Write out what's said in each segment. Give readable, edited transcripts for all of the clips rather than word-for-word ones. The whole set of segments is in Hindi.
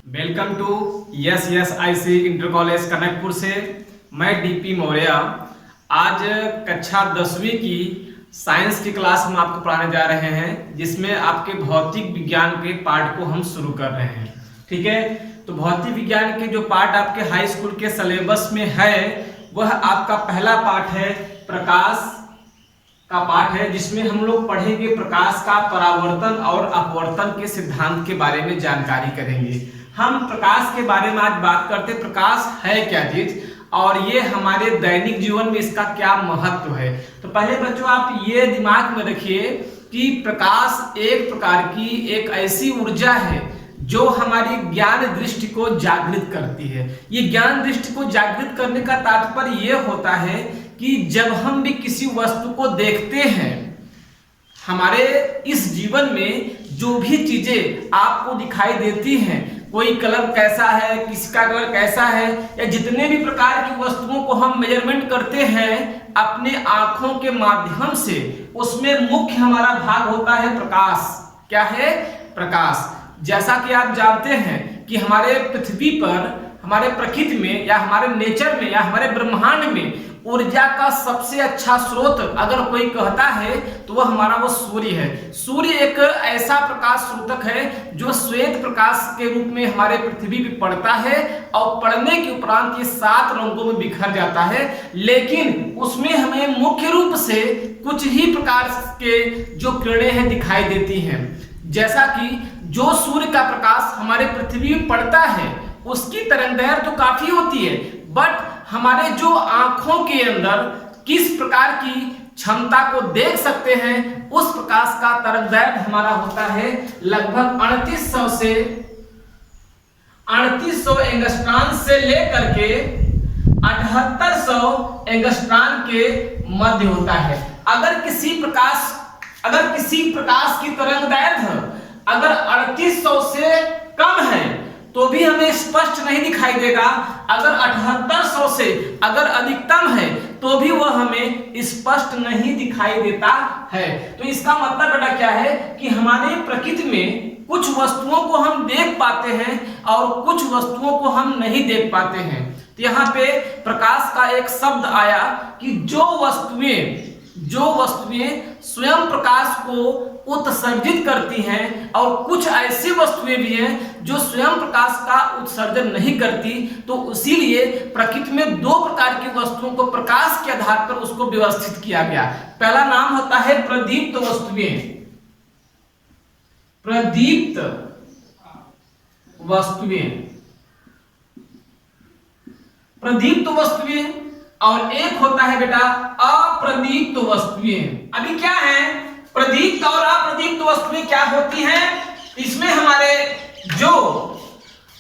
Welcome to IC inter college Kanakpur से मैं DP मौर्य। आज कक्षा 10वीं की साइंस की क्लास हम आपको पढ़ाने जा रहे हैं, जिसमें आपके भौतिक विज्ञान के पार्ट को हम शुरू कर रहे हैं। ठीक है, तो भौतिक विज्ञान के जो पार्ट आपके हाई स्कूल के सिलेबस में है वह आपका पहला पार्ट है, प्रकाश का पाठ है, जिसमें हम लोग पढ़ेंगे प्रकाश का परावर्तन और अपवर्तन के सिद्धांत के बारे में जानकारी करेंगे। हम प्रकाश के बारे में आज बात करते हैं, प्रकाश है क्या चीज और ये हमारे दैनिक जीवन में इसका क्या महत्व है। तो पहले बच्चों आप ये दिमाग में रखिए कि प्रकाश एक प्रकार की एक ऐसी ऊर्जा है जो हमारी ज्ञान दृष्टि को जागृत करती है। ये ज्ञान दृष्टि को जागृत करने का तात्पर्य ये होता है कि जब हम भी किसी वस्तु को देखते हैं, हमारे इस जीवन में जो भी चीजें आपको दिखाई देती हैं, कोई कलर कैसा है, किसका कलर कैसा है, या जितने भी प्रकार की वस्तुओं को हम मेजरमेंट करते हैं अपने आंखों के माध्यम से, उसमें मुख्य हमारा भाग होता है प्रकाश। क्या है? प्रकाश। जैसा कि आप जानते हैं कि हमारे पृथ्वी पर, हमारे प्रकृति में या हमारे नेचर में या हमारे ब्रह्मांड में ऊर्जा का सबसे अच्छा स्रोत अगर कोई कहता है तो वह हमारा वो सूर्य है। सूर्य एक ऐसा प्रकाश स्रोतक है जो श्वेत प्रकाश के रूप में हमारे पृथ्वी पे पड़ता है और पड़ने के उपरांत ये 7 रंगों में बिखर जाता है, लेकिन उसमें हमें मुख्य रूप से कुछ ही प्रकार के जो किरणें हैं दिखाई देती हैं। जैसा कि जो सूर्य का प्रकाश हमारे पृथ्वी में पड़ता है उसकी तरंगदैर्घ्य तो काफी होती है, बट हमारे जो आंखों के अंदर किस प्रकार की क्षमता को देख सकते हैं उस प्रकाश का तरंगदैर्घ्य हमारा होता है लगभग 3800 एंगस्ट्रॉन से लेकर के 7800 एंगस्ट्रॉन के मध्य होता है। अगर किसी प्रकाश की तरंगदैर्घ्य अगर 3800 से कम है तो भी हमें स्पष्ट नहीं दिखाई देगा, अगर 7800 से अगर अधिकतम है तो भी वह हमें स्पष्ट नहीं दिखाई देता है। तो इसका मतलब बेटा क्या है कि हमारे प्रकृति में कुछ वस्तुओं को हम देख पाते हैं और कुछ वस्तुओं को हम नहीं देख पाते हैं। तो यहाँ पे प्रकाश का एक शब्द आया कि जो वस्तुएं स्वयं प्रकाश को उत्सर्जित करती हैं और कुछ ऐसी वस्तुएं भी हैं जो स्वयं प्रकाश का उत्सर्जन नहीं करती। तो इसीलिए प्रकृति में 2 प्रकार की वस्तुओं को प्रकाश के आधार पर उसको व्यवस्थित किया गया। पहला नाम होता है प्रदीप्त वस्तुएं। प्रदीप्त वस्तुएं और एक होता है बेटा अप्रदीप्त वस्तुएं। अभी क्या है प्रदीप्त और अप्रदीप्त वस्तुएं क्या होती हैं? इसमें हमारे जो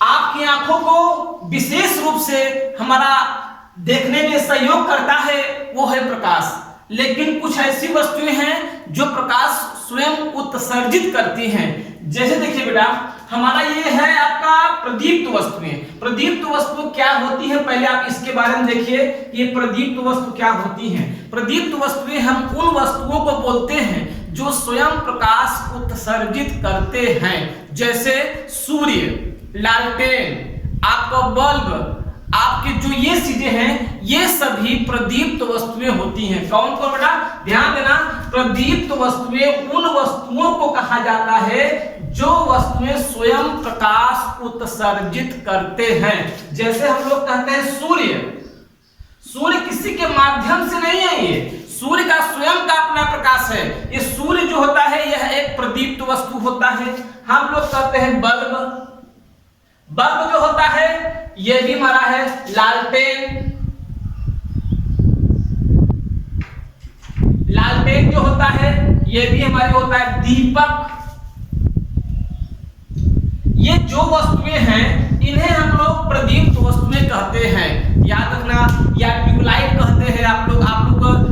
आपकी आंखों को विशेष रूप से हमारा देखने में सहयोग करता है वो है प्रकाश, लेकिन कुछ ऐसी वस्तुएं हैं जो प्रकाश स्वयं उत्सर्जित करती हैं। जैसे देखिए बेटा, हमारा ये है आपका प्रदीप्त वस्तुएं। प्रदीप्त वस्तु क्या होती है पहले आप इसके बारे में देखिए, ये प्रदीप्त वस्तु क्या होती हैं। प्रदीप्त वस्तुएं हम उन वस्तुओं को बोलते हैं जो स्वयं प्रकाश उत्सर्जित करते हैं, जैसे सूर्य, लालटेन, आपका बल्ब, आपके जो ये चीजें हैं ये सभी प्रदीप्त वस्तुएं होती हैं। कौन कौन बेटा? ध्यान देना, प्रदीप्त वस्तुएं उन वस्तुओं को कहा जाता है जो वस्तुएं स्वयं प्रकाश उत्सर्जित करते हैं। जैसे हम लोग कहते हैं सूर्य किसी के माध्यम से नहीं है, ये सूर्य का स्वयं का अपना प्रकाश है। ये सूर्य जो होता है यह एक प्रदीप्त वस्तु होता है। हम लोग कहते हैं बल्ब जो होता है ये भी हमारा है। लालटेन जो होता है ये भी हमारे होता है। दीपक, ये जो वस्तुएं हैं इन्हें हम लोग प्रदीप्त वस्तुएं कहते हैं। याद रखना, या ट्यूबलाइट कहते हैं आप लोग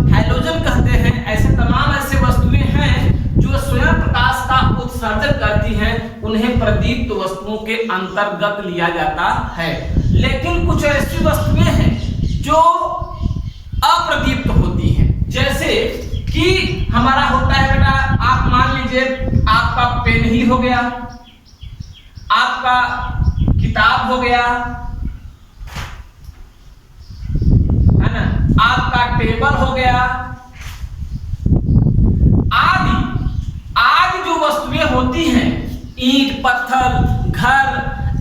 हैलोजन कहते हैं। ऐसे तमाम ऐसे वस्तुएं हैं जो स्वयं प्रकाश का उत्सर्जन करती हैं, उन्हें प्रदीप्त वस्तुओं के अंतर्गत लिया जाता है। लेकिन कुछ ऐसी वस्तुएं हैं जो अप्रदीप्त होती हैं, जैसे कि हमारा होता है बेटा, आप मान लीजिए आपका पेन ही हो गया, आपका किताब हो गया, है ना, आपका टेबल हो गया, आदि जो वस्तुएं होती हैं, ईंट पत्थर, घर,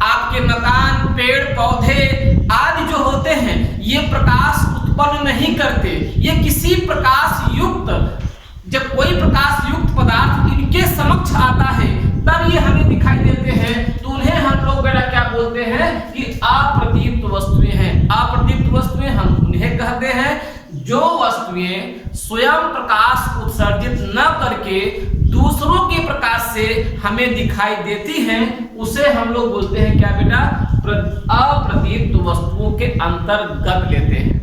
आपके मकान, पेड़ पौधे आदि जो होते हैं, ये प्रकाश उत्पन्न नहीं करते। ये किसी प्रकाश युक्त, जब कोई प्रकाश युक्त पदार्थ इनके समक्ष आता है तब ये हमें दिखाई देते हैं, तो उन्हें हम लोग बेटा क्या बोलते हैं कि अप्रदीप्त वस्तुएं हैं। अप्रदीप्त वस्तुएं हम उन्हें कहते हैं जो वस्तुएं स्वयं प्रकाश उत्सर्जित न करके दूसरों के प्रकाश से हमें दिखाई देती हैं, उसे हम लोग बोलते हैं क्या बेटा, अप्रदीप्त वस्तुओं के अंतर्गत लेते हैं।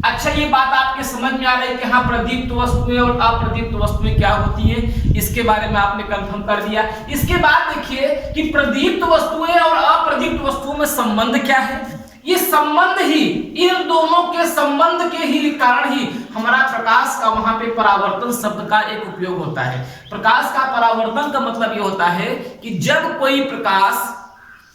अच्छा, ये बात आपके समझ में आ रही है कि हाँ प्रदीप्त वस्तुएं और अप्रदीप्त वस्तुएं क्या होती हैं, इसके बारे में आपने कंफर्म कर दिया। इसके बाद देखिए कि प्रदीप्त वस्तुएं और अप्रदीप्त वस्तुओं में संबंध क्या है। ये संबंध ही, इन दोनों के संबंध के ही कारण ही हमारा प्रकाश का वहां पे परावर्तन शब्द का एक उपयोग होता है। प्रकाश का परावर्तन का मतलब ये होता है कि जब कोई प्रकाश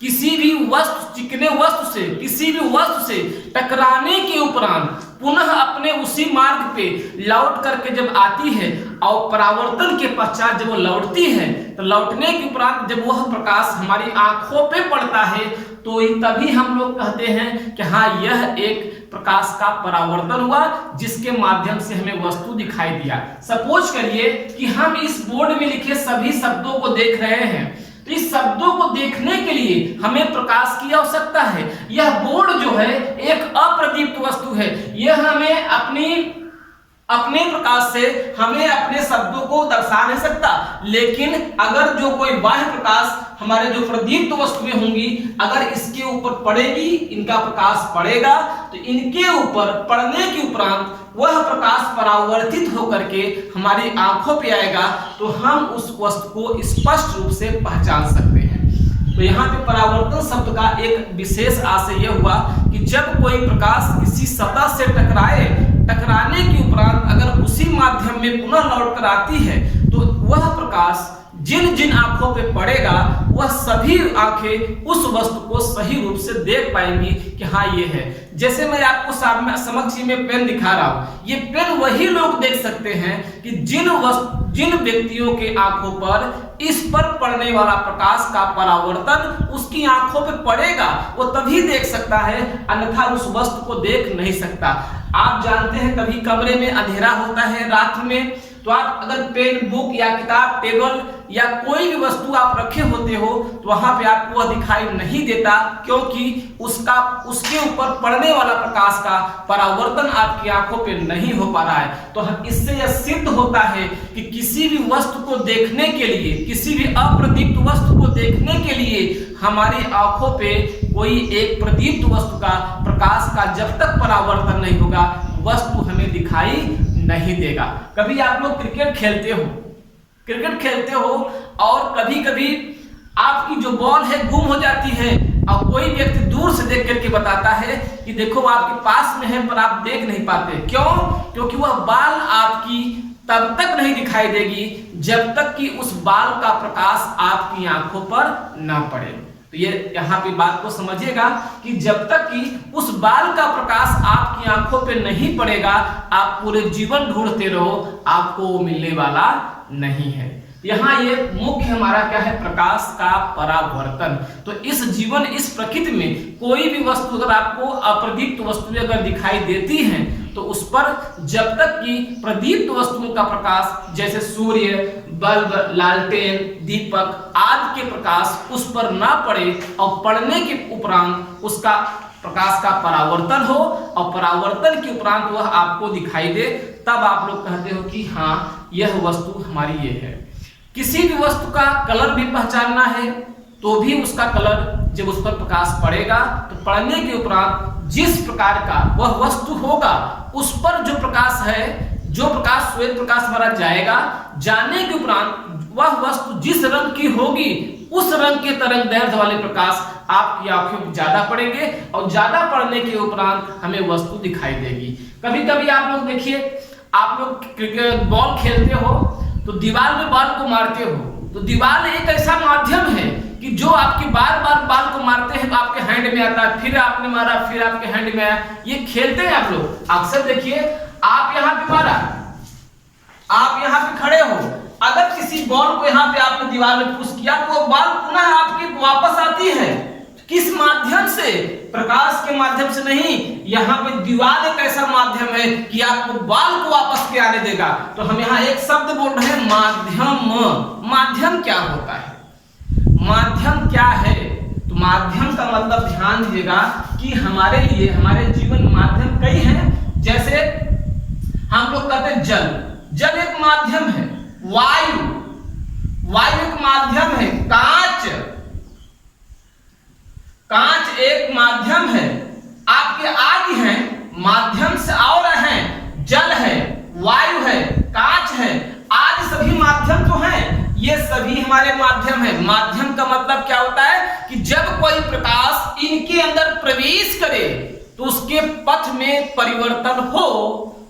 किसी भी वस्तु, चिकने वस्तु से, किसी भी वस्तु से टकराने के उपरांत पुनः अपने उसी मार्ग पे लौट करके जब आती है और परावर्तन के पश्चात जब वो लौटती है, तो लौटने के उपरांत जब वह प्रकाश हमारी आंखों पे पड़ता है, तो तभी हम लोग कहते हैं कि हाँ यह एक प्रकाश का परावर्तन हुआ, जिसके माध्यम से हमें वस्तु दिखाई दिया। सपोज करिए कि हम इस बोर्ड में लिखे सभी शब्दों को देख रहे हैं, तो इस शब्दों को देखने के लिए हमें प्रकाश की आवश्यकता है। यह बोर्ड जो है एक अप्रदीप्त वस्तु है, यह हमें अपने प्रकाश से हमें अपने शब्दों को दर्शा नहीं सकता, लेकिन अगर जो कोई बाह्य प्रकाश हमारे जो प्रदीप्त वस्तुएं होंगी, अगर इसके ऊपर पड़ेगी, इनका प्रकाश पड़ेगा, तो इनके ऊपर पड़ने के उपरांत वह प्रकाश परावर्तित होकर के हमारी आंखों पे आएगा, तो हम उस वस्तु को स्पष्ट रूप से पहचान सकते हैं। तो यहाँ पे परावर्तन शब्द का एक विशेष आशय यह हुआ कि जब कोई प्रकाश किसी सतह से टकराने के उपरांत अगर उसी माध्यम में पुनः लौट कर आती है, तो वह प्रकाश जिन जिन आंखों पे पड़ेगा वह सभी आंखें उस वस्तु को सही रूप से देख पाएंगी कि हाँ ये है। जैसे मैं आपको समक्ष में पेन दिखा रहा हूं, ये पेन वही लोग देख सकते हैं कि जिन व्यक्तियों के आंखों पर इस पर पड़ने वाला प्रकाश का परावर्तन उसकी आंखों पे पड़ेगा, वो तभी देख सकता है, अन्यथा उस वस्तु को देख नहीं सकता। आप जानते हैं कभी कमरे में अंधेरा होता है रात में, तो आप अगर पेन, बुक या किताब, टेबल या कोई भी वस्तु आप रखे होते हो, तो वहां पे आपको वह दिखाई नहीं देता, क्योंकि उसके ऊपर पड़ने वाला प्रकाश का परावर्तन आपकी आंखों पे नहीं हो पा रहा है। तो इससे यह सिद्ध होता है कि किसी भी वस्तु को देखने के लिए, किसी भी अप्रदीप्त वस्तु को देखने के लिए हमारी आंखों पे कोई एक प्रदीप्त वस्तु का प्रकाश का जब तक परावर्तन नहीं होगा, वस्तु हमें दिखाई नहीं देगा। कभी आप लोग क्रिकेट खेलते हो और कभी कभी आपकी जो बॉल है गुम हो जाती है और कोई व्यक्ति दूर से देख करके बताता है कि देखो आपके पास में है, पर आप देख नहीं पाते। क्यों? क्योंकि वह बॉल आपकी तब तक नहीं दिखाई देगी जब तक कि उस बॉल का प्रकाश आपकी आंखों पर ना पड़े। तो ये यहाँ पे बात को समझिएगा कि जब तक कि उस बाल का प्रकाश आपकी आंखों पे नहीं पड़ेगा, आप पूरे जीवन ढूंढते रहो, आपको वो मिलने वाला नहीं है। यहाँ ये मुख्य हमारा क्या है, प्रकाश का परावर्तन। तो इस जीवन, इस प्रकृति में कोई भी वस्तु अगर आपको अप्रदीप्त वस्तुएं अगर दिखाई देती हैं, तो उस पर जब तक कि प्रदीप्त वस्तुओं का प्रकाश, जैसे सूर्य, बल्ब, लालटेन, दीपक आदि के प्रकाश उस पर ना पड़े और पड़ने के उपरांत उसका प्रकाश का परावर्तन हो और परावर्तन के उपरांत वह आपको दिखाई दे, तब आप लोग कहते हो कि हाँ यह वस्तु हमारी ये है। किसी भी वस्तु का कलर भी पहचानना है, तो भी उसका कलर जब उस पर प्रकाश पड़ेगा, तो पड़ने के उपरांत जिस प्रकार का वह वस्तु होगा, उस पर जो प्रकाश है, जो प्रकाश श्वेत प्रकाश हमारा जाएगा, जाने के उपरांत वह वस्तु जिस रंग की होगी, उस रंग के तरंगदैर्घ्य वाले प्रकाश आपकी आंखों में ज्यादा पड़ेंगे और ज्यादा पड़ने के उपरांत हमें वस्तु दिखाई देगी। कभी कभी आप लोग देखिए, आप लोग क्रिकेट बॉल खेलते हो तो दीवार में बॉल को मारते हो, तो दीवार एक ऐसा माध्यम है कि जो आपके बार बार बाल को मारते हैं तो आपके हैंड में आता है, फिर आपने मारा, फिर आपके हैंड में आया, ये खेलते हैं आप लोग अक्सर। देखिए आप यहाँ पे मारा, आप यहाँ पे खड़े हो, अगर किसी बॉल को यहाँ पे आपने दीवार में पुश किया तो वो बॉल पुनः आपके वापस आती है। किस माध्यम से? प्रकाश के माध्यम से नहीं, यहाँ पे दीवार एक ऐसा माध्यम है कि आपको बॉल को वापस के आने देगा। तो हम यहाँ एक शब्द बोल रहे हैं माध्यम। माध्यम क्या होता है? माध्यम क्या है? तो माध्यम का मतलब ध्यान दीजिएगा कि हमारे लिए, हमारे जीवन माध्यम कई हैं। जैसे हम लोग कहते हैं जल, जल एक माध्यम है। वायु, वायु एक माध्यम है। कांच, कांच एक माध्यम है। आपके आदि हैं, माध्यम से और हैं, जल है, वायु है, कांच है, आदि सभी माध्यम तो हैं। ये सभी हमारे माध्यम है। माध्यम का मतलब क्या होता है कि जब कोई प्रकाश इनके अंदर प्रवेश करे तो उसके पथ में परिवर्तन हो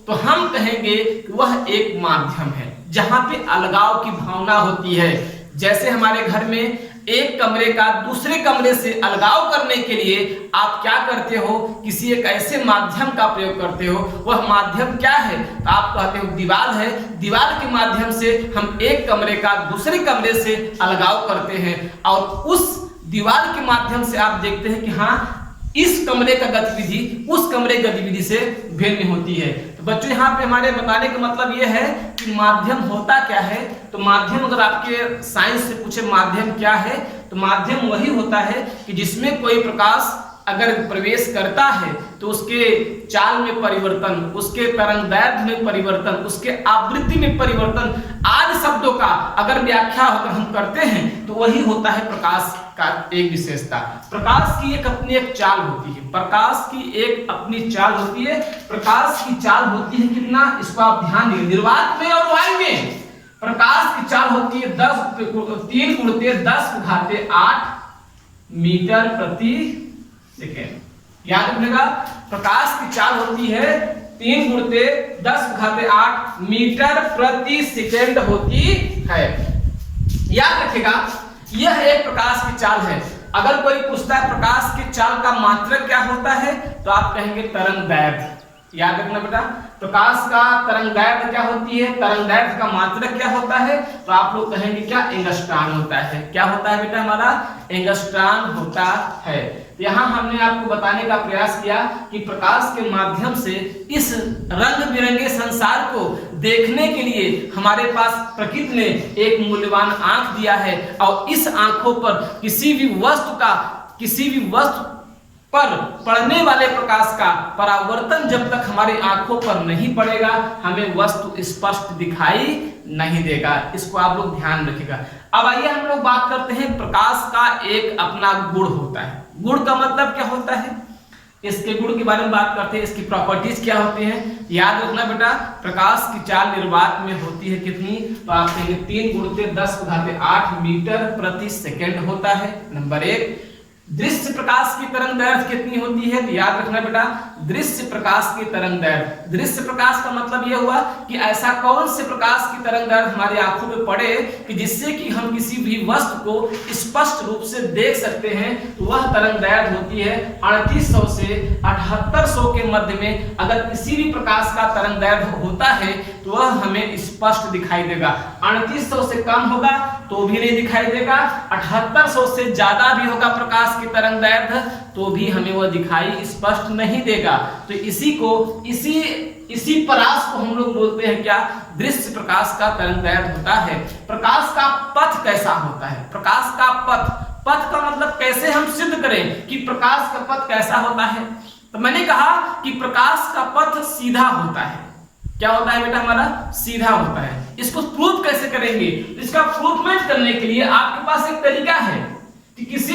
तो हम कहेंगे कि वह एक माध्यम है, जहां पे अलगाव की भावना होती है। जैसे हमारे घर में एक कमरे का दूसरे कमरे से अलगाव करने के लिए आप क्या करते हो? किसी एक ऐसे माध्यम का प्रयोग करते हो। वह माध्यम क्या है? तो आप कहते हो दीवार है। दीवार के माध्यम से हम एक कमरे का दूसरे कमरे से अलगाव करते हैं और उस दीवार के माध्यम से आप देखते हैं कि हाँ, इस कमरे का गतिविधि उस कमरे गतिविधि से भिन्न होती है। तो बच्चों यहाँ पे हमारे बताने का मतलब ये है कि माध्यम होता क्या है। तो माध्यम, अगर आपके साइंस से पूछे माध्यम क्या है, तो माध्यम वही होता है कि जिसमें कोई प्रकाश अगर प्रवेश करता है तो उसके चाल में परिवर्तन, उसके तरंगदैर्घ्य में परिवर्तन, उसके आवृत्ति में परिवर्तन आदि शब्दों का अगर व्याख्या अगर हम करते हैं तो वही होता है प्रकाश का एक विशेषता। प्रकाश की एक अपनी एक चाल होती है। प्रकाश की एक अपनी चाल होती है। प्रकाश की चाल होती है कितना, इसको आप ध्यान दीजिए। निर्वात में और वायु में प्रकाश की चाल होती है 3 × 10⁸ मीटर प्रति सेकेंड। याद रखिएगा, प्रकाश की चाल होती है 3 × 10⁸ मीटर प्रति सेकेंड होती है। याद रखिएगा, यह एक प्रकाश की चाल है। अगर कोई पूछता है प्रकाश की चाल का मात्रक क्या होता है, तो आप कहेंगे तरंगदैर्घ्य। याद रखना बेटा, प्रकाश का तरंगदैर्घ्य क्या होती है, तरंगदैर्घ्य का मात्रक क्या होता है, तो आप लोग कहेंगे क्या, एंगस्ट्रॉन होता है। क्या होता है बेटा हमारा, एंगस्ट्रॉन होता है। यहाँ हमने आपको बताने का प्रयास किया कि प्रकाश के माध्यम से इस रंग बिरंगे संसार को देखने के लिए हमारे पास प्रकृति ने एक मूल्यवान आंख दिया है और इस आंखों पर किसी भी वस्तु पर पड़ने वाले प्रकाश का परावर्तन जब तक हमारी आंखों पर नहीं पड़ेगा हमें वस्तु स्पष्ट दिखाई नहीं देगा। इसको आप लोग ध्यान रखिएगा। अब आइए हम लोग बात करते हैं प्रकाश का एक अपना गुण होता है। गुण का मतलब क्या होता है, इसके गुण के बारे में बात करते हैं। इसकी प्रॉपर्टीज क्या होती हैं, याद रखना बेटा। प्रकाश की चाल निर्वात में होती है कितनी, तो आप कहेंगे 3 × 10⁸ मीटर प्रति सेकेंड होता है। नंबर 1। दृश्य प्रकाश की तरंगदैर्घ्य कितनी होती है, तो याद रखना बेटा, दृश्य प्रकाश की तरंगदैर्घ्य। दृश्य प्रकाश का मतलब यह हुआ कि ऐसा कौन से प्रकाश की तरंगदैर्घ्य हमारी आंखों में पड़े कि जिससे कि हम किसी भी वस्तु को स्पष्ट रूप से देख सकते हैं, तो वह तरंगदैर्घ्य होती है 3800 से 7800 के मध्य में। अगर किसी भी प्रकाश का तरंगदैर्घ्य होता है तो वह हमें स्पष्ट दिखाई देगा। 3800 से कम होगा तो भी नहीं दिखाई देगा, 7800 से ज्यादा भी होगा प्रकाश की तरंगदैर्घ्य तो भी हमें वह दिखाई स्पष्ट नहीं देगा। तो इसी परास को हम लोग बोलते हैं क्या, दृश्य प्रकाश का तरंगदैर्घ्य होता है। प्रकाश का पथ कैसा होता है, प्रकाश का पथ का मतलब कैसे हम सिद्ध करें कि प्रकाश का पथ कैसा होता है। तो मैंने कहा कि प्रकाश का पथ सीधा होता है। क्या होता है बेटा हमारा, सीधा होता है। इसको प्रूफ कैसे करेंगे, इसका प्रूफमेंट करने के लिए आपके पास एक तरीका है कि किसी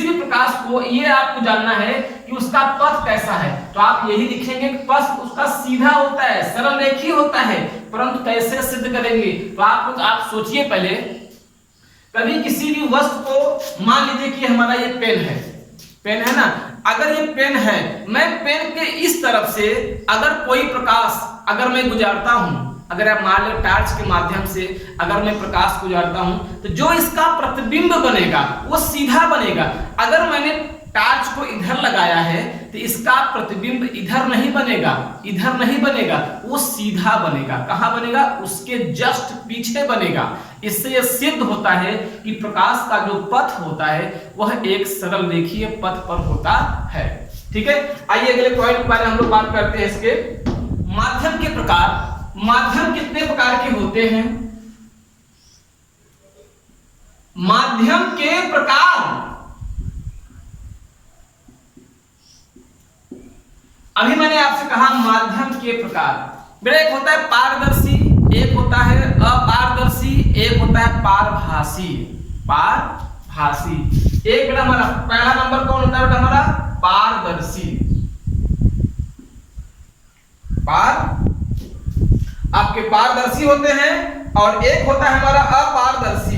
भी प्रकाश को ये आपको जानना है कि उसका पथ कैसा है, तो आप यही लिखेंगे कि पथ उसका सीधा होता है, सरल रेखीय होता है। परंतु कैसे सिद्ध करेंगे, तो आप सोचिए पहले। कभी किसी भी वस्तु को मान लीजिए कि हमारा ये पेन है ना, अगर ये पेन है, मैं पेन के इस तरफ से अगर कोई प्रकाश अगर मैं गुजारता हूं अगर आप मान लो टार्च के माध्यम से अगर मैं प्रकाश को उजाड़ता हूं तो जो इसका प्रतिबिंब बनेगा वो सीधा बनेगा। अगर मैंने टार्च को इधर लगाया है तो इसका प्रतिबिंब इधर नहीं बनेगा, इधर नहीं बनेगा, वो सीधा बनेगा। कहां बनेगा? उसके जस्ट पीछे बनेगा। इससे यह सिद्ध होता है कि प्रकाश का जो पथ होता है वह एक सरल रेखीय पथ पर होता है। ठीक है, आइए अगले पॉइंट के बारे में हम लोग बात करते हैं। इसके माध्यम के प्रकार। माध्यम कितने प्रकार के होते हैं? माध्यम के प्रकार, अभी मैंने आपसे कहा माध्यम के प्रकार। बेटा एक होता है पारदर्शी, एक होता है अपारदर्शी, एक होता है पारभासी। पारभासी एक बेटा हमारा पहला नंबर कौन होता है बेटा? हमारा पारदर्शी। आपके पारदर्शी होते हैं और एक होता है हमारा अपारदर्शी,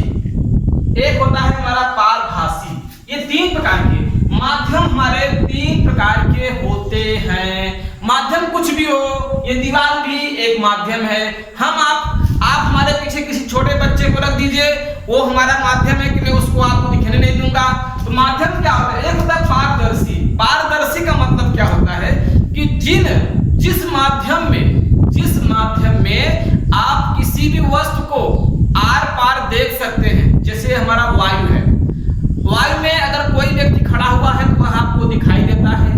एक होता है हमारा पारभासी। ये तीन प्रकार के माध्यम हमारे तीन प्रकार के होते हैं। माध्यम कुछ भी हो, ये दीवार भी एक माध्यम है। आप हमारे पीछे किसी छोटे बच्चे को रख दीजिए, वो हमारा माध्यम है कि मैं उसको आपको दिखने नहीं दूंगा। तो माध्यम क्या होता है? एक होता है पारदर्शी। पारदर्शी का मतलब क्या होता है कि जिस माध्यम में आप किसी भी वस्तु को आर पार देख सकते हैं। जैसे हमारा वायु है, वायु में अगर कोई व्यक्ति खड़ा हुआ है तो वह आपको दिखाई देता है।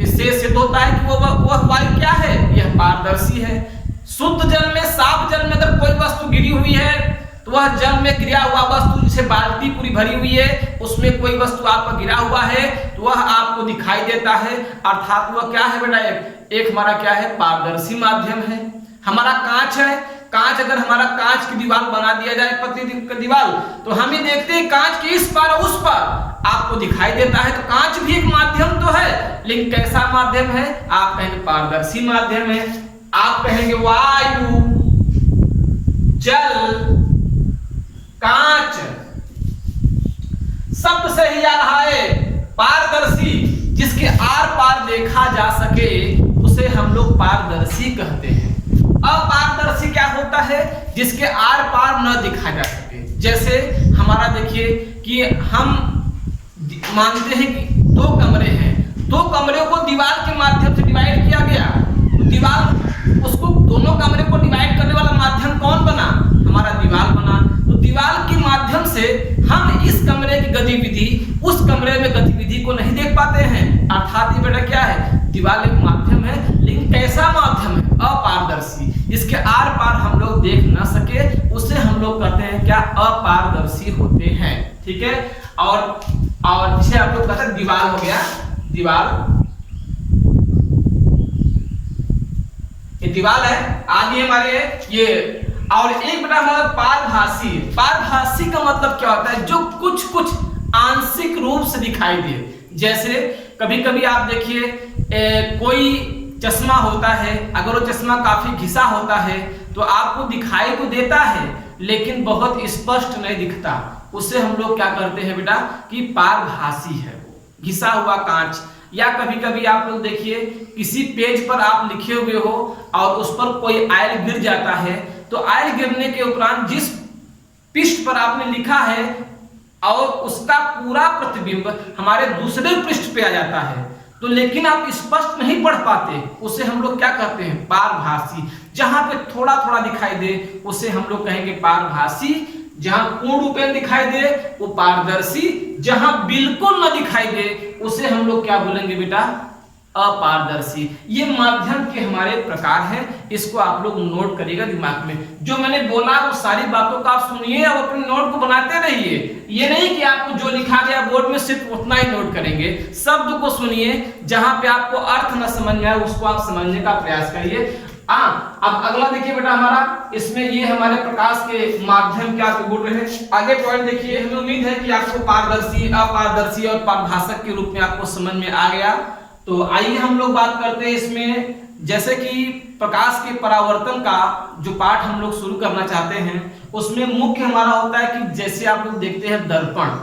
इससे सिद्ध होता है कि वह वायु क्या है? यह पारदर्शी है। शुद्ध जल में, साफ जल में अगर कोई वस्तु गिरी हुई है तो वह जल में गिरा हुआ वस्तु, जैसे बाल्टी पूरी भरी हुई है उसमें कोई वस्तु आपका गिरा हुआ है तो वह आपको दिखाई देता है। अर्थात वह क्या है बेटा? एक हमारा क्या है? पारदर्शी माध्यम है। हमारा कांच है, कांच अगर हमारा कांच की दीवार बना दिया जाए, पतली दीवार, तो हम ये देखते हैं कांच के इस पार उस पार आपको दिखाई देता है। तो कांच भी एक माध्यम तो है, लेकिन कैसा माध्यम है? आप कहेंगे पारदर्शी माध्यम है। आप कहेंगे वायु, जल, कांच, शब्द से ही आ रहा है पारदर्शी। जिसके आर पार देखा जा सके उसे हम लोग पारदर्शी कहते हैं। अपारदर्शी क्या होता है? जिसके आर पार न दिखा जा सके। जैसे हमारा देखिए कि हम मानते हैं कि दो कमरे हैं, दो कमरे को दीवार के माध्यम से डिवाइड किया गया, तो दीवार उसको दोनों कमरे को डिवाइड करने वाला माध्यम कौन बना? हमारा दीवार बना। तो दीवार के माध्यम से हम इस कमरे की गतिविधि उस कमरे में गतिविधि को नहीं देख पाते हैं। अर्थात ये बेटा क्या है? दीवार एक माध्यम है, लेकिन कैसा माध्यम है? अपारदर्शी। इसके आर पार हम लोग देख ना सके उसे हम लोग कहते हैं क्या? अपारदर्शी होते हैं। ठीक है, और जिसे आप लोग कहते हैं दीवार हो गया, दीवार, ये दीवार है, आगे हमारे ये। और एक बेटा हमारा पारभासी। पारभासी का मतलब क्या होता है? जो कुछ आंशिक रूप से दिखाई दे। जैसे कभी कभी आप देखिए कोई चश्मा होता है, अगर वो चश्मा काफी घिसा होता है तो आपको दिखाई तो देता है लेकिन बहुत स्पष्ट नहीं दिखता। उससे हम लोग क्या करते हैं बेटा कि पारभासी है वो घिसा हुआ कांच। या कभी कभी आप लोग देखिए किसी पेज पर आप लिखे हुए हो और उस पर कोई आयल गिर जाता है, तो आयल गिरने के उपरांत जिस पृष्ठ पर आपने लिखा है और उसका पूरा प्रतिबिंब हमारे दूसरे पृष्ठ पे आ जाता है, तो लेकिन आप स्पष्ट नहीं पढ़ पाते, उसे हम लोग क्या कहते हैं? पारभासी। जहां पे थोड़ा थोड़ा दिखाई दे उसे हम लोग कहेंगे पारभासी। जहां पूर्ण रूपेण दिखाई दे वो पारदर्शी। जहां बिल्कुल न दिखाई दे उसे हम लोग क्या बोलेंगे बेटा? अपारदर्शी। ये माध्यम के हमारे प्रकार हैं, इसको आप लोग नोट करिएगा दिमाग में। जो मैंने बोला वो सारी बातों का आप सुनिए और अपने नोट को बनाते रहिए। ये नहीं कि आपको जो लिखा गया बोर्ड में सिर्फ उतना ही नोट करेंगे, शब्द को सुनिए, जहां पे आपको अर्थ न समझ में आए उसको आप समझने का प्रयास करिए। अब अगला देखिए बेटा हमारा, इसमें ये हमारे प्रकाश के माध्यम क्या बोल रहे हैं। आगे पॉइंट देखिए, हमें उम्मीद है कि आपको पारदर्शी, अपारदर्शी और पारभाषक के रूप में आपको समझ में आ गया। तो आइए हम लोग बात करते हैं इसमें, जैसे कि प्रकाश के परावर्तन का जो पाठ हम लोग शुरू करना चाहते हैं उसमें मुख्य हमारा होता है कि जैसे आप लोग देखते हैं दर्पण।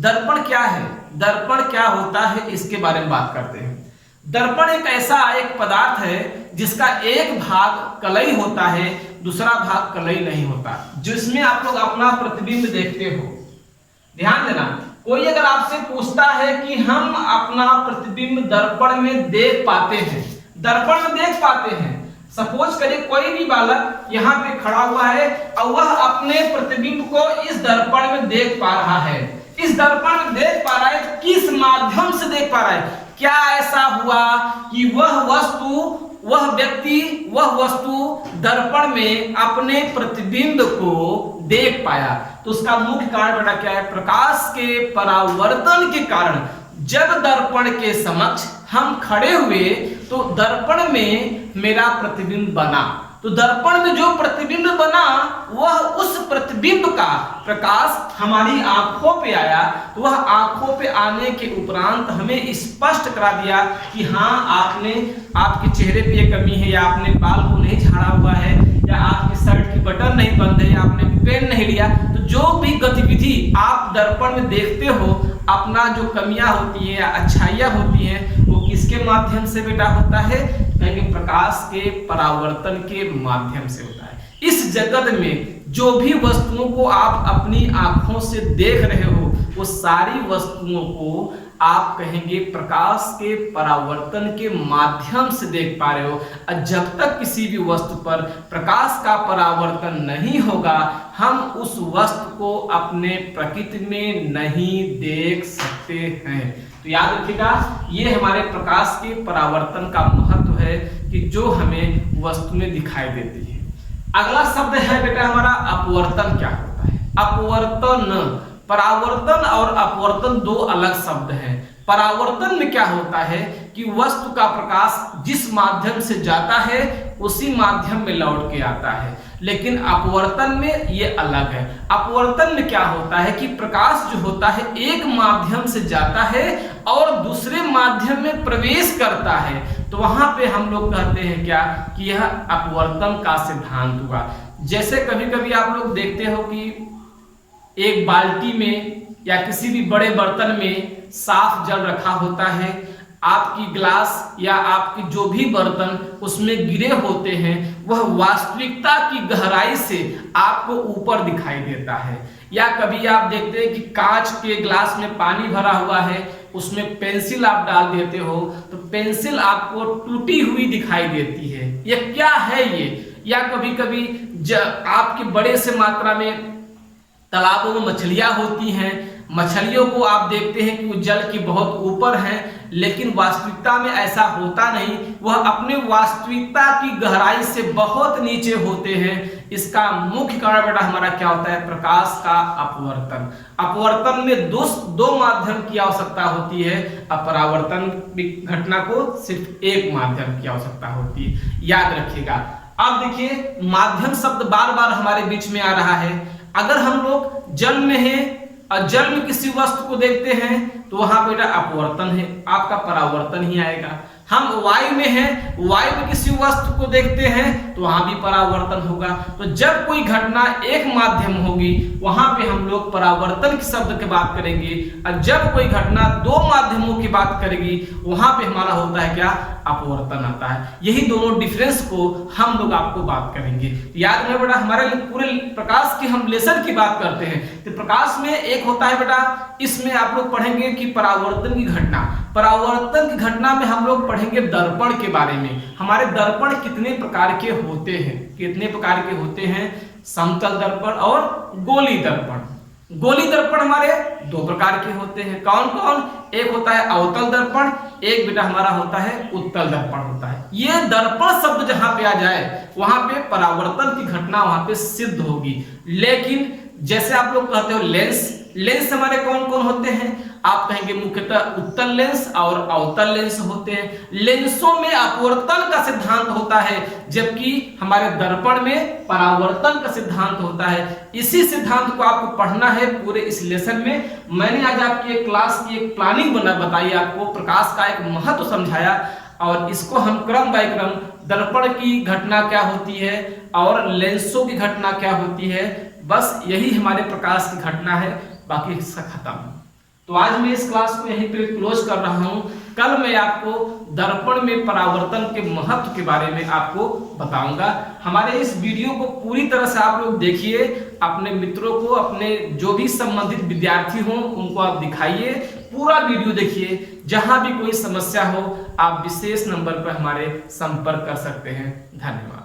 दर्पण क्या है? दर्पण क्या होता है इसके बारे में बात करते हैं। दर्पण एक ऐसा एक पदार्थ है जिसका एक भाग कलई होता है, दूसरा भाग कलई नहीं होता, जिसमें आप लोग अपना प्रतिबिंब देखते हो। ध्यान देना, कोई अगर आपसे पूछता है कि हम अपना प्रतिबिंब दर्पण में देख पाते हैं, दर्पण में देख पाते हैं, सपोज करिए कोई भी बालक यहाँ पे खड़ा हुआ है और वह अपने प्रतिबिंब को इस दर्पण में देख पा रहा है, इस दर्पण में देख पा रहा है, किस माध्यम से देख पा रहा है? क्या ऐसा हुआ कि वह व्यक्ति वह वस्तु दर्पण में अपने प्रतिबिंब को देख पाया? तो उसका मुख्य कारण बेटा क्या है? प्रकाश के परावर्तन के कारण जब दर्पण के समक्ष हम खड़े हुए तो दर्पण में मेरा प्रतिबिंब बना, तो दर्पण में जो प्रतिबिंब बना वह उस प्रतिबिंब का प्रकाश हमारी आंखों पे आया, तो वह आंखों पे आने के उपरांत हमें स्पष्ट करा दिया कि हाँ आपके चेहरे पे ये कमी है, या आपने बाल को नहीं झाड़ा हुआ है, या आपके शर्ट की बटन नहीं बंद है, या आपने पेन नहीं लिया। तो जो भी गतिविधि आप दर्पण में देखते हो, अपना जो कमियां होती है या अच्छाइयां होती हैं, वो किसके माध्यम से बेटा होता है? कहेंगे प्रकाश के परावर्तन के माध्यम से होता है। इस जगत में जो भी वस्तुओं को आप अपनी आंखों से देख रहे हो, वो सारी वस्तुओं को आप कहेंगे प्रकाश के परावर्तन के माध्यम से देख पा रहे हो। और जब तक किसी भी वस्तु पर प्रकाश का परावर्तन नहीं होगा, हम उस वस्तु को अपने प्रकृति में नहीं देख सकते हैं। तो याद रखिएगा, ये हमारे प्रकाश के परावर्तन का महत्व है कि जो हमें वस्तु में दिखाई देती है। अगला शब्द है बेटा हमारा अपवर्तन। क्या होता है अपवर्तन? परावर्तन और अपवर्तन दो अलग शब्द हैं। परावर्तन में क्या होता है कि वस्तु का प्रकाश जिस माध्यम से जाता है उसी माध्यम में लौट के आता है, लेकिन अपवर्तन में ये अलग है। अपवर्तन में क्या होता है कि प्रकाश जो होता है एक माध्यम से जाता है और दूसरे माध्यम में प्रवेश करता है, तो वहां पे हम लोग कहते हैं क्या कि यह अपवर्तन का सिद्धांत हुआ। जैसे कभी कभी आप लोग देखते हो कि एक बाल्टी में या किसी भी बड़े बर्तन में साफ जल रखा होता है, आपकी गिलास या आपकी जो भी बर्तन उसमें गिरे होते हैं, वह वास्तविकता की गहराई से आपको ऊपर दिखाई देता है। या कभी आप देखते हैं कि कांच के गिलास में पानी भरा हुआ है, उसमें पेंसिल आप डाल देते हो तो पेंसिल आपको टूटी हुई दिखाई देती है। यह क्या है ये? या कभी कभी आपकी बड़े से मात्रा में तालाबों में मछलियां होती हैं, मछलियों को आप देखते हैं कि वो जल के बहुत ऊपर हैं, लेकिन वास्तविकता में ऐसा होता नहीं, वह अपने वास्तविकता की गहराई से बहुत नीचे होते हैं। इसका मुख्य कारण बेटा हमारा क्या होता है? प्रकाश का अपवर्तन। अपवर्तन में दो माध्यम की आवश्यकता होती है, अपरावर्तन घटना को सिर्फ एक माध्यम की आवश्यकता होती है। याद रखिएगा। अब देखिए, माध्यम शब्द बार बार हमारे बीच में आ रहा है। अगर हम लोग जल में हैं और जल में किसी वस्तु को देखते हैं तो वहां बेटा अपवर्तन है, आपका परावर्तन ही आएगा। हम वायु में हैं, वायु में किसी वस्तु को देखते हैं तो वहां भी परावर्तन होगा। तो जब कोई घटना एक माध्यम होगी वहां पे हम लोग परावर्तन के शब्द की बात करेंगे, और जब कोई घटना दो माध्यमों की बात करेगी वहां पे हमारा होता है क्या? अपवर्तन आता है। यही दोनों डिफरेंस को हम लोग आपको बात करेंगे। याद रहे बेटा, हमारे पूरे प्रकाश की हम लेसन की बात करते हैं तो प्रकाश में एक होता है बेटा, इसमें आप लोग पढ़ेंगे कि परावर्तन की घटना। परावर्तन की घटना में हम लोग पढ़ेंगे दर्पण के बारे में। हमारे दर्पण कितने प्रकार के होते हैं? कितने प्रकार के होते हैं? समतल दर्पण और गोली दर्पण। गोली दर्पण हमारे दो प्रकार के होते हैं। कौन कौन? एक होता है अवतल दर्पण, एक बेटा हमारा होता है उत्तल दर्पण होता है। ये दर्पण शब्द जहां पे आ जाए वहां पे परावर्तन की घटना वहां पे सिद्ध होगी। लेकिन जैसे आप लोग कहते हो लेंस हमारे कौन कौन होते हैं? आप कहेंगे मुख्यतः उत्तल लेंस और अवतल लेंस होते हैं। लेंसों में अपवर्तन का सिद्धांत होता है, जबकि हमारे दर्पण में परावर्तन का सिद्धांत होता है। इसी सिद्धांत को आपको पढ़ना है पूरे इस लेसन में। मैंने आज आपकी एक क्लास की एक प्लानिंग बताई, आपको प्रकाश का एक महत्व समझाया, और इसको हम क्रम बाय क्रम दर्पण की घटना क्या होती है और लेंसों की घटना क्या होती है, बस यही हमारे प्रकाश की घटना है, बाकी हिस्सा खत्म। तो आज मैं इस क्लास को यहीं पे क्लोज कर रहा हूं। कल मैं आपको दर्पण में परावर्तन के महत्व के बारे में आपको बताऊंगा। हमारे इस वीडियो को पूरी तरह से आप लोग देखिए, अपने मित्रों को, अपने जो भी संबंधित विद्यार्थी हों उनको आप दिखाइए, पूरा वीडियो देखिए। जहां भी कोई समस्या हो आप विशेष नंबर पर हमारे संपर्क कर सकते हैं। धन्यवाद।